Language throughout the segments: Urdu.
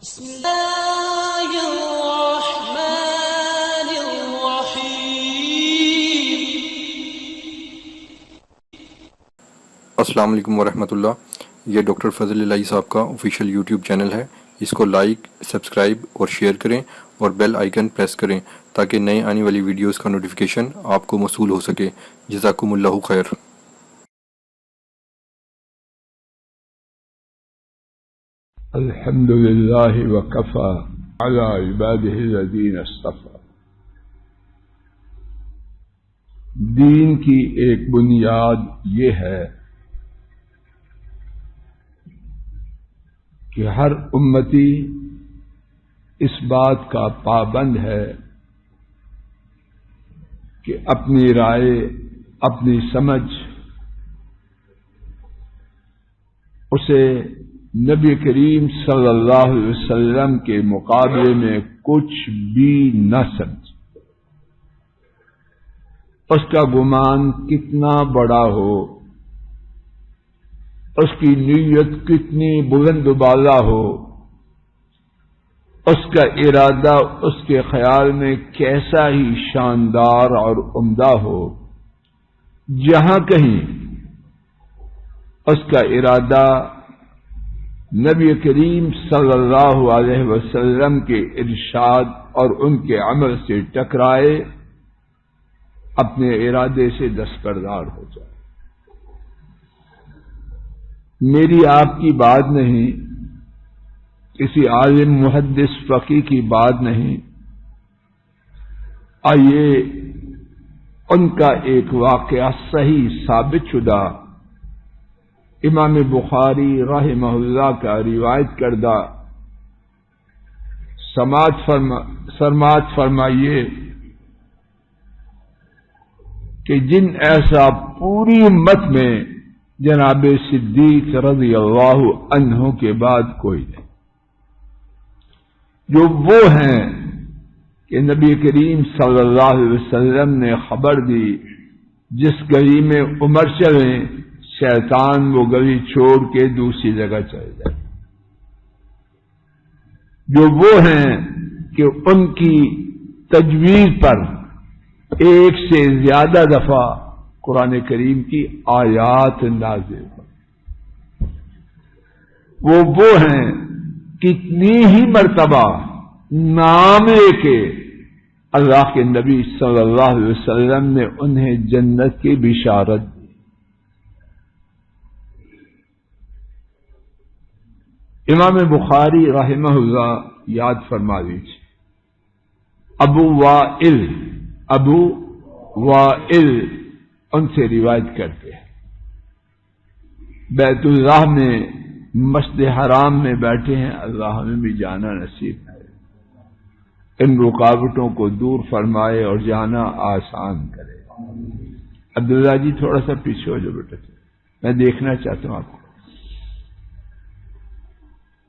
بسم الله الرحمن الرحيم. السلام علیکم ورحمۃ اللہ. یہ ڈاکٹر فضل الہی صاحب کا آفیشیل یوٹیوب چینل ہے. اس کو لائک، سبسکرائب اور شیئر کریں اور بیل آئیکن پریس کریں تاکہ نئے آنے والی ویڈیوز کا نوٹیفیکیشن آپ کو موصول ہو سکے. جزاکم اللہ خیر. الحمد للہ وکفی علی عبادہ الذین اصطفی. دین کی ایک بنیاد یہ ہے کہ ہر امتی اس بات کا پابند ہے کہ اپنی رائے، اپنی سمجھ اسے نبی کریم صلی اللہ علیہ وسلم کے مقابلے میں کچھ بھی نہ سمجھ. اس کا گمان کتنا بڑا ہو، اس کی نیت کتنی بلند و بالا ہو، اس کا ارادہ اس کے خیال میں کیسا ہی شاندار اور عمدہ ہو، جہاں کہیں اس کا ارادہ نبی کریم صلی اللہ علیہ وسلم کے ارشاد اور ان کے عمل سے ٹکرائے، اپنے ارادے سے دستبردار ہو جائے. میری آپ کی بات نہیں، کسی عالم محدث فقیہ کی بات نہیں. آئیے ان کا ایک واقعہ صحیح ثابت شدہ امام بخاری رحمہ اللہ کا روایت کردہ سماعت فرمائیے کہ جن ایسا پوری امت میں جناب صدیق رضی اللہ عنہ کے بعد کوئی نہیں، جو وہ ہیں کہ نبی کریم صلی اللہ علیہ وسلم نے خبر دی جس گلی میں عمر چلیں شیطان وہ گلی چھوڑ کے دوسری جگہ چل جائے. جو وہ ہیں کہ ان کی تجویز پر ایک سے زیادہ دفعہ قرآن کریم کی آیات نازل ہوئی. وہ ہیں کتنی ہی مرتبہ نام لے کے اللہ کے نبی صلی اللہ علیہ وسلم نے انہیں جنت کی بشارت دی. امام بخاری رحمہ اللہ یاد فرما لیجیے، ابو وائل ان سے روایت کرتے ہیں، بیت اللہ میں مسجد حرام میں بیٹھے ہیں. اللہ ہمیں بھی جانا نصیب ہے، ان رکاوٹوں کو دور فرمائے اور جانا آسان کرے. عبداللہ جی تھوڑا سا پیچھے ہو جو بیٹا، میں دیکھنا چاہتا ہوں آپ کو.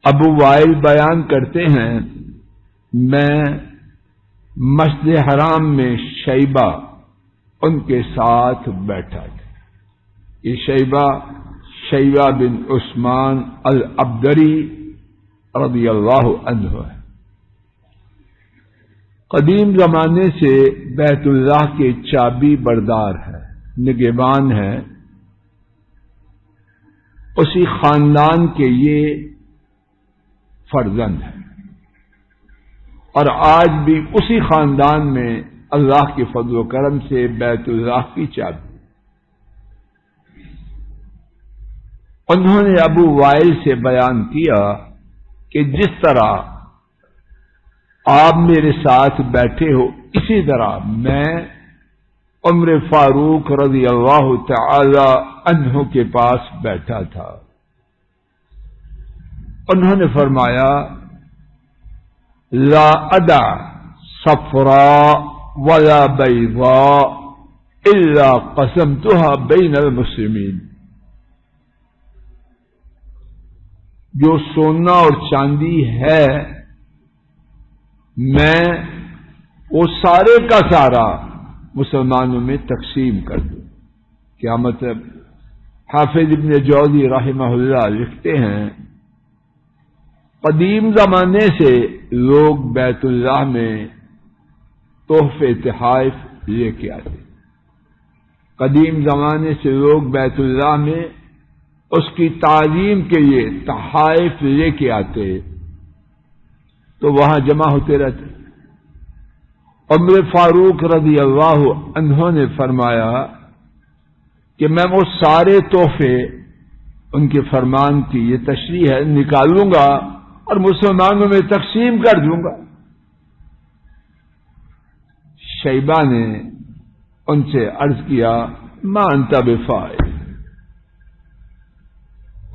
ابو وائل بیان کرتے ہیں، میں مسجد حرام میں شیبہ ان کے ساتھ بیٹھا تھا. یہ شیبہ بن عثمان العبدری رضی اللہ عنہ ہے. قدیم زمانے سے بیت اللہ کے چابی بردار ہے، نگہبان ہے. اسی خاندان کے یہ فرزند ہے اور آج بھی اسی خاندان میں اللہ کے فضل و کرم سے بیت اللہ کی چابی. انہوں نے ابو وائل سے بیان کیا کہ جس طرح آپ میرے ساتھ بیٹھے ہو اسی طرح میں عمر فاروق رضی اللہ تعالی عنہ کے پاس بیٹھا تھا. انہوں نے فرمایا، لا ادع صفراء ولا بیضاء الا قسمتها بین المسلمین. جو سونا اور چاندی ہے میں وہ سارے کا سارا مسلمانوں میں تقسیم کر دوں. کیا مطلب؟ حافظ ابن جوزی رحمہ اللہ لکھتے ہیں قدیم زمانے سے لوگ بیت اللہ میں تحفے تحائف لے کے آتے. قدیم زمانے سے لوگ بیت اللہ میں اس کی تعظیم کے لیے تحائف لے کے آتے تو وہاں جمع ہوتے رہتے. عمر فاروق رضی اللہ عنہ نے فرمایا کہ میں وہ سارے تحفے ان کے فرمان کی یہ تشریح ہے نکالوں گا اور مسلمانوں میں تقسیم کر دوں گا. شیبہ نے ان سے عرض کیا ما انت بفاعل،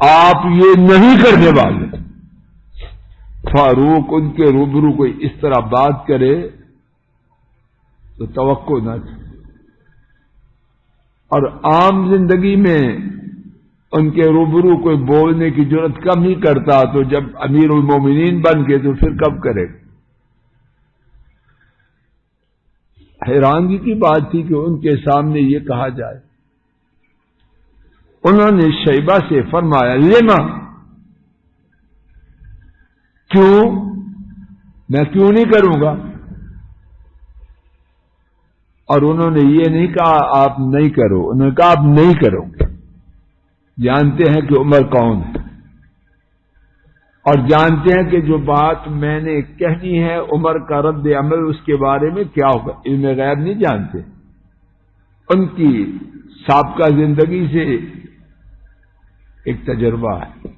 آپ یہ نہیں کرنے والے. فاروق ان کے روبرو کوئی اس طرح بات کرے تو توقع نہ تھی، اور عام زندگی میں ان کے روبرو کوئی بولنے کی جرات کم ہی کرتا، تو جب امیر المومنین بن گئے تو پھر کب کرے. حیرانگی کی بات تھی کہ ان کے سامنے یہ کہا جائے. انہوں نے شیبہ سے فرمایا لما، کیوں، میں کیوں نہیں کروں گا. اور انہوں نے یہ نہیں کہا آپ نہیں کرو، انہوں نے کہا آپ نہیں کرو گے. جانتے ہیں کہ عمر کون ہے اور جانتے ہیں کہ جو بات میں نے کہنی ہے عمر کا رد عمل اس کے بارے میں کیا ہوگا. علم غیب نہیں جانتے، ان کی سابقہ زندگی سے ایک تجربہ ہے.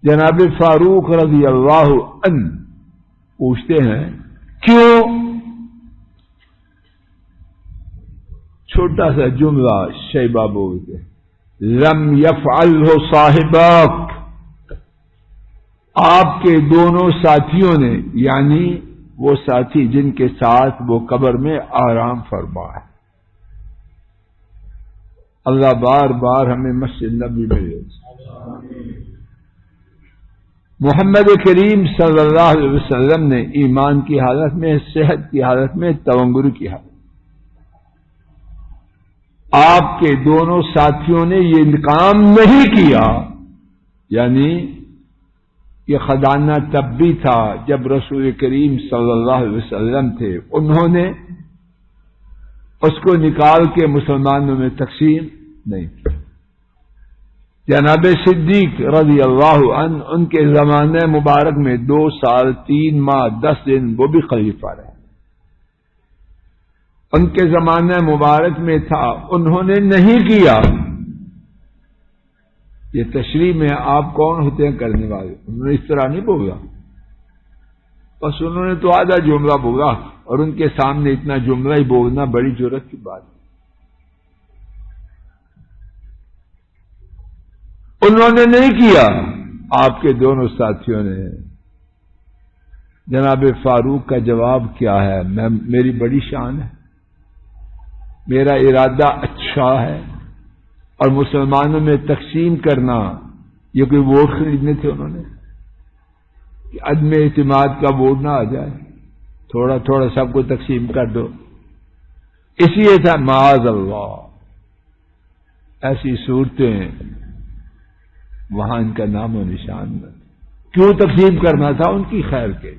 جناب فاروق رضی اللہ عنہ پوچھتے ہیں کیوں. چھوٹا سا جملہ شیبہ بولتے لم یفعلہ صاحبک، آپ کے دونوں ساتھیوں نے، یعنی وہ ساتھی جن کے ساتھ وہ قبر میں آرام فرما ہے. اللہ بار بار ہمیں مسجد نبی میں لے. محمد کریم صلی اللہ علیہ وسلم نے ایمان کی حالت میں، صحت کی حالت میں، تونگر کی حالت، آپ کے دونوں ساتھیوں نے یہ کام نہیں کیا. یعنی یہ خزانہ تب بھی تھا جب رسول کریم صلی اللہ علیہ وسلم تھے، انہوں نے اس کو نکال کے مسلمانوں میں تقسیم نہیں کی. جناب صدیق رضی اللہ عنہ ان کے زمانے مبارک میں 2 سال 3 ماہ 10 دن وہ بھی خلیفہ رہے. ان کے زمانے مبارک میں تھا، انہوں نے نہیں کیا. یہ تشریح میں آپ کون ہوتے ہیں کرنے والے. انہوں نے اس طرح نہیں بولا، بس انہوں نے تو آدھا جملہ بولا، اور ان کے سامنے اتنا جملہ ہی بولنا بڑی جرأت کی بات. انہوں نے نہیں کیا، آپ کے دونوں ساتھیوں نے. جناب فاروق کا جواب کیا ہے، میری بڑی شان ہے، میرا ارادہ اچھا ہے، اور مسلمانوں میں تقسیم کرنا یہ کوئی ووٹ خریدنے تھے انہوں نے کہ عدم اعتماد کا ووٹ نہ آ جائے، تھوڑا تھوڑا سب کو تقسیم کر دو. اس لیے تھا معاذ اللہ ایسی صورتیں وہاں ان کا نام و نشان نہ. کیوں تقسیم کرنا تھا ان کی خیر کے،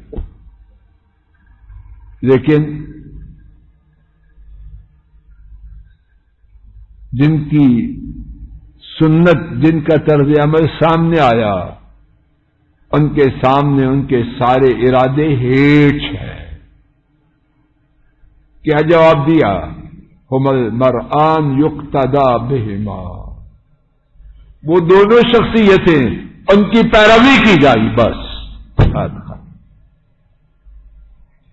لیکن جن کی سنت، جن کا طرز عمل سامنے آیا، ان کے سامنے ان کے سارے ارادے ہیچ ہیں. کیا جواب دیا؟ ہم المرآن یقتدی بہما، وہ دونوں شخصیتیں ان کی پیروی کی جائے بس.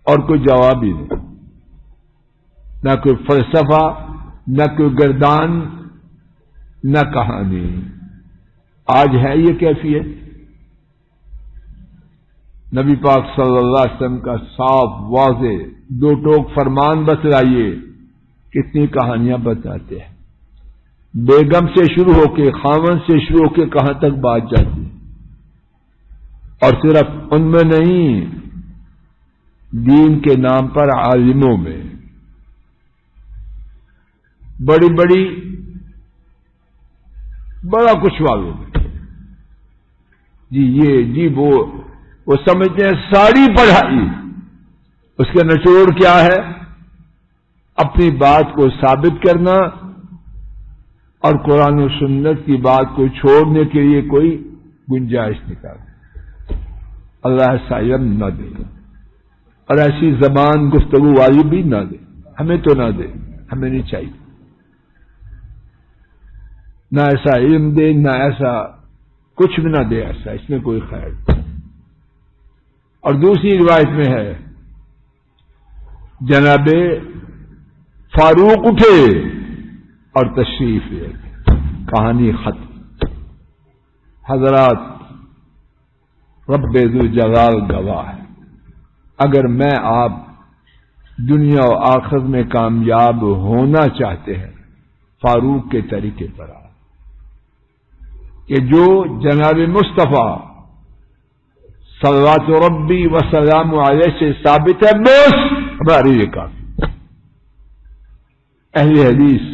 اور کوئی جواب ہی نہیں، نہ کوئی فلسفہ، نہ کوئی گردان، نہ کہانی. آج ہے یہ کیفیت. نبی پاک صلی اللہ علیہ وسلم کا صاف واضح 2 ٹوک فرمان بتلائیے، کتنی کہانیاں بتاتے ہیں. بیگم سے شروع ہو کے، خاوند سے شروع ہو کے کہاں تک بات جاتی ہے. اور صرف ان میں نہیں، دین کے نام پر عالموں میں، بڑی بڑی بڑا کچھ والوں میں. جی یہ جی وہ سمجھتے ہیں ساری پڑھائی اس کا نچوڑ کیا ہے؟ اپنی بات کو ثابت کرنا اور قرآن و سنت کی بات کو چھوڑنے کے لیے کوئی گنجائش نکالنا۔ اللہ ایسا علم نہ دے اور ایسی زبان گفتگو والی بھی نہ دے، ہمیں تو نہ دے، ہمیں نہیں چاہیے، نہ ایسا علم دے، نہ ایسا کچھ بھی نہ دے، ایسا اس میں کوئی خیر نہیں۔ اور دوسری روایت میں ہے جناب فاروق اٹھے اور تشریف لے گئے، کہانی ختم۔ حضرات، رب ذو جلال گواہ ہے، اگر میں آپ دنیا و آخرت میں کامیاب ہونا چاہتے ہیں فاروق کے طریقے پر آ کہ جو جناب مصطفیٰ صلوات ربی وسلام علیہ سے ثابت ہے، بس ہمارے لیے کافی۔ اہل حدیث،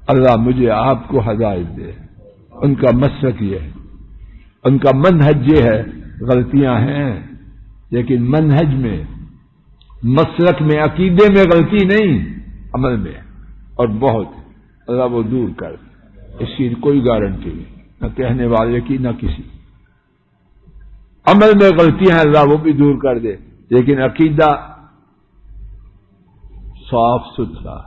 اللہ مجھے آپ کو ہدایت دے، ان کا مسلک یہ ہے، ان کا منہج یہ ہے۔ غلطیاں ہیں لیکن منہج میں، مسلک میں، عقیدے میں غلطی نہیں، عمل میں، اور بہت اللہ وہ دور کر، اس کی کوئی گارنٹی نہیں، نہ کہنے والے کی نہ کسی۔ عمل میں غلطیاں ہیں اللہ وہ بھی دور کر دے، لیکن عقیدہ صاف ستھرا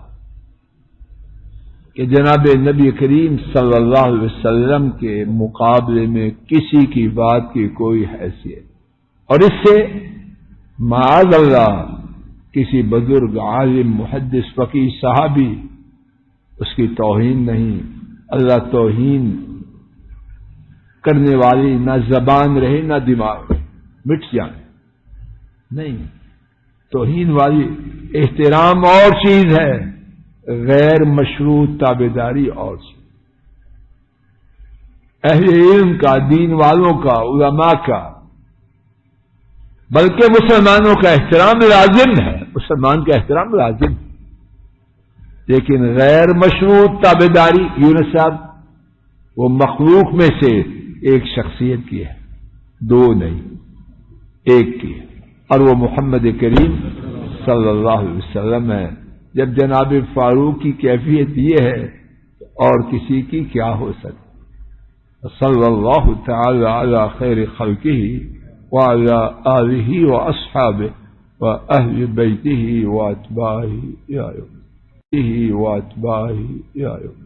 کہ جناب نبی کریم صلی اللہ علیہ وسلم کے مقابلے میں کسی کی بات کی کوئی حیثیت، اور اس سے معاذ اللہ کسی بزرگ عالم محدث فقیہ صحابی اس کی توہین نہیں۔ اللہ توہین کرنے والی نہ زبان رہے نہ دماغ رہے، مٹ جائے نہیں۔ توہین والی احترام اور چیز ہے، غیر مشروط تابعداری اور چیز۔ اہل علم کا، دین والوں کا، علماء کا، بلکہ مسلمانوں کا احترام لازم ہے، مسلمان کا احترام لازم ہے، لیکن غیر مشروط تابعداری، یونس صاحب وہ مخلوق میں سے ایک شخصیت کی ہے، دو نہیں، ایک کی ہے، اور وہ محمد کریم صلی اللہ علیہ وسلم ہے۔ جب جناب فاروق کی کیفیت یہ ہے اور کسی کی کیا ہو سکتی؟ صلی اللہ تعالی علی خیر خلقہ وعلی آلہ واصحابہ واہل بیتہ واتباعہ یا یوم